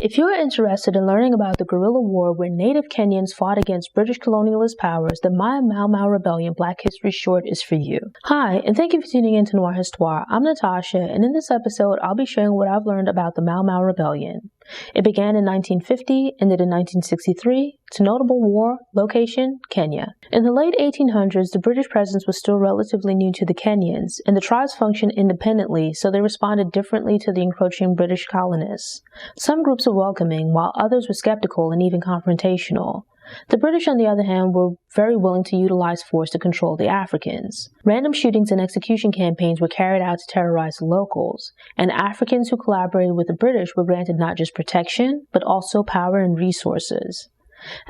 If you are interested in learning about the guerrilla war where native Kenyans fought against British colonialist powers, the My Mau Mau Rebellion Black History Short is for you. Hi, and thank you for tuning in to Noir Histoire. I'm Natasha, and in this episode, I'll be sharing what I've learned about the Mau Mau Rebellion. It began in 1950, ended in 1963. Its notable war, location, Kenya. In the late 1800s, the British presence was still relatively new to the Kenyans, and the tribes functioned independently, so they responded differently to the encroaching British colonists. Some groups were welcoming, while others were skeptical and even confrontational. The British, on the other hand, were very willing to utilize force to control the Africans. Random shootings and execution campaigns were carried out to terrorize the locals, and Africans who collaborated with the British were granted not just protection, but also power and resources.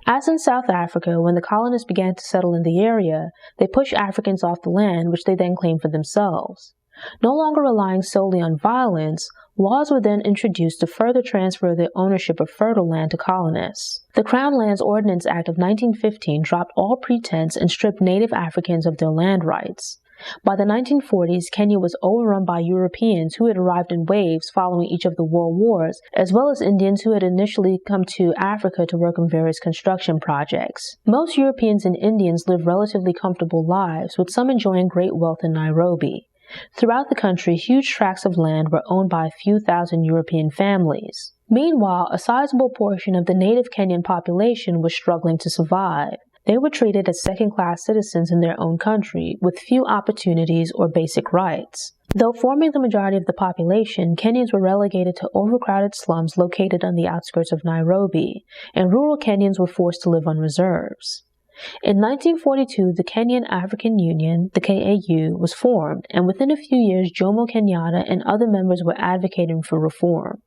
As in South Africa, when the colonists began to settle in the area, they pushed Africans off the land, which they then claimed for themselves. No longer relying solely on violence, laws were then introduced to further transfer the ownership of fertile land to colonists. The Crown Lands Ordinance Act of 1915 dropped all pretense and stripped native Africans of their land rights. By the 1940s, Kenya was overrun by Europeans who had arrived in waves following each of the world wars, as well as Indians who had initially come to Africa to work on various construction projects. Most Europeans and Indians lived relatively comfortable lives, with some enjoying great wealth in Nairobi. Throughout the country, huge tracts of land were owned by a few thousand European families. Meanwhile, a sizable portion of the native Kenyan population was struggling to survive. They were treated as second-class citizens in their own country, with few opportunities or basic rights. Though forming the majority of the population, Kenyans were relegated to overcrowded slums located on the outskirts of Nairobi, and rural Kenyans were forced to live on reserves. In 1942, the Kenyan African Union, the KAU, was formed, and within a few years, Jomo Kenyatta and other members were advocating for reform.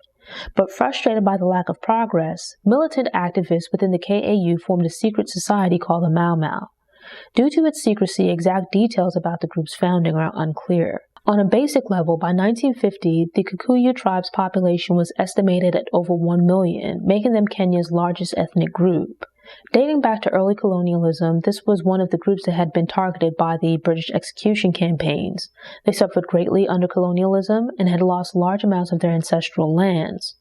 But frustrated by the lack of progress, militant activists within the KAU formed a secret society called the Mau Mau. Due to its secrecy, exact details about the group's founding are unclear. On a basic level, by 1950, the Kikuyu tribe's population was estimated at over 1 million, making them Kenya's largest ethnic group. Dating back to early colonialism, this was one of the groups that had been targeted by the British execution campaigns. They suffered greatly under colonialism and had lost large amounts of their ancestral lands.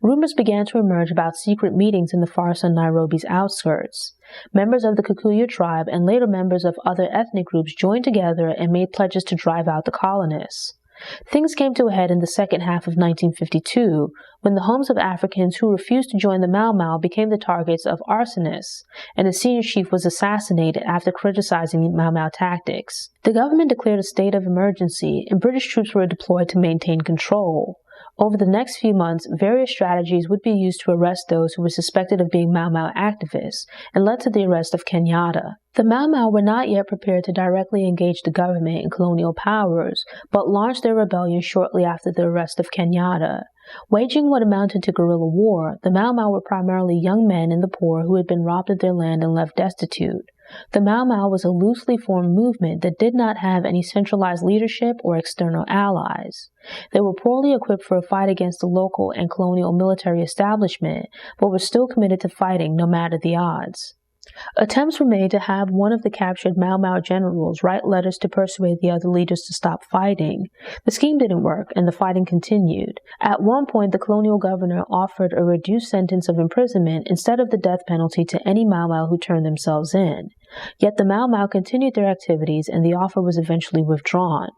Rumors began to emerge about secret meetings in the forests on Nairobi's outskirts. Members of the Kikuyu tribe and later members of other ethnic groups joined together and made pledges to drive out the colonists. Things came to a head in the second half of 1952, when the homes of Africans who refused to join the Mau Mau became the targets of arsonists, and a senior chief was assassinated after criticizing Mau Mau tactics. The government declared a state of emergency, and British troops were deployed to maintain control. Over the next few months, various strategies would be used to arrest those who were suspected of being Mau Mau activists, and led to the arrest of Kenyatta. The Mau Mau were not yet prepared to directly engage the government and colonial powers, but launched their rebellion shortly after the arrest of Kenyatta. Waging what amounted to guerrilla war, the Mau Mau were primarily young men and the poor who had been robbed of their land and left destitute. The Mau Mau was a loosely formed movement that did not have any centralized leadership or external allies. They were poorly equipped for a fight against the local and colonial military establishment, but were still committed to fighting no matter the odds. Attempts were made to have one of the captured Mau Mau generals write letters to persuade the other leaders to stop fighting. The scheme didn't work, and the fighting continued. At one point, the colonial governor offered a reduced sentence of imprisonment instead of the death penalty to any Mau Mau who turned themselves in. Yet the Mau Mau continued their activities, and the offer was eventually withdrawn.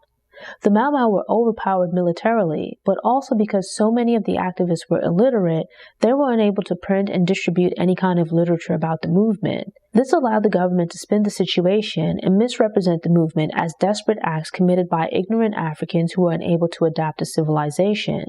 The Mau Mau were overpowered militarily, but also because so many of the activists were illiterate, they were unable to print and distribute any kind of literature about the movement. This allowed the government to spin the situation and misrepresent the movement as desperate acts committed by ignorant Africans who were unable to adapt to civilization.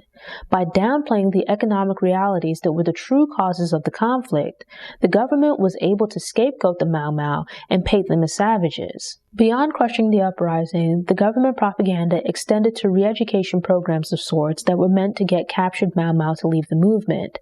By downplaying the economic realities that were the true causes of the conflict, the government was able to scapegoat the Mau Mau and paint them as savages. Beyond crushing the uprising, the government propaganda extended to re-education programs of sorts that were meant to get captured Mau Mau to leave the movement.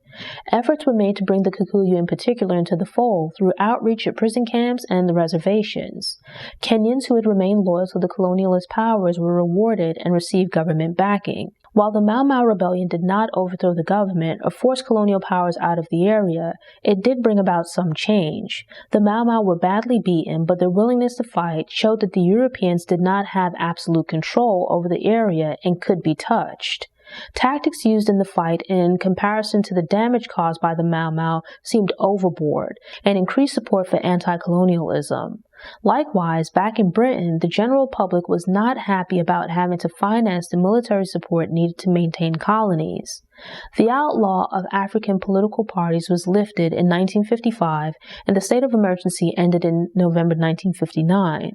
Efforts were made to bring the Kikuyu in particular into the fold through outreach at prison camps and the reservations. Kenyans who had remained loyal to the colonialist powers were rewarded and received government backing. While the Mau Mau rebellion did not overthrow the government or force colonial powers out of the area, it did bring about some change. The Mau Mau were badly beaten, but their willingness to fight showed that the Europeans did not have absolute control over the area and could be touched. Tactics used in the fight in comparison to the damage caused by the Mau Mau seemed overboard and increased support for anti-colonialism. Likewise, back in Britain, the general public was not happy about having to finance the military support needed to maintain colonies. The outlaw of African political parties was lifted in 1955, and the state of emergency ended in November 1959.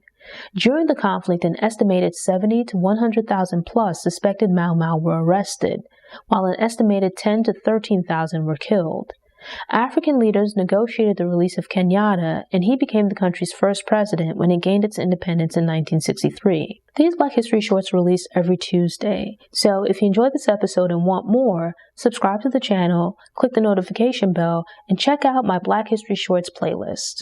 During the conflict, an estimated 70 to 100,000 plus suspected Mau Mau were arrested, while an estimated 10 to 13,000 were killed. African leaders negotiated the release of Kenyatta, and he became the country's first president when it gained its independence in 1963. These Black History Shorts release every Tuesday, so if you enjoyed this episode and want more, subscribe to the channel, click the notification bell, and check out my Black History Shorts playlist.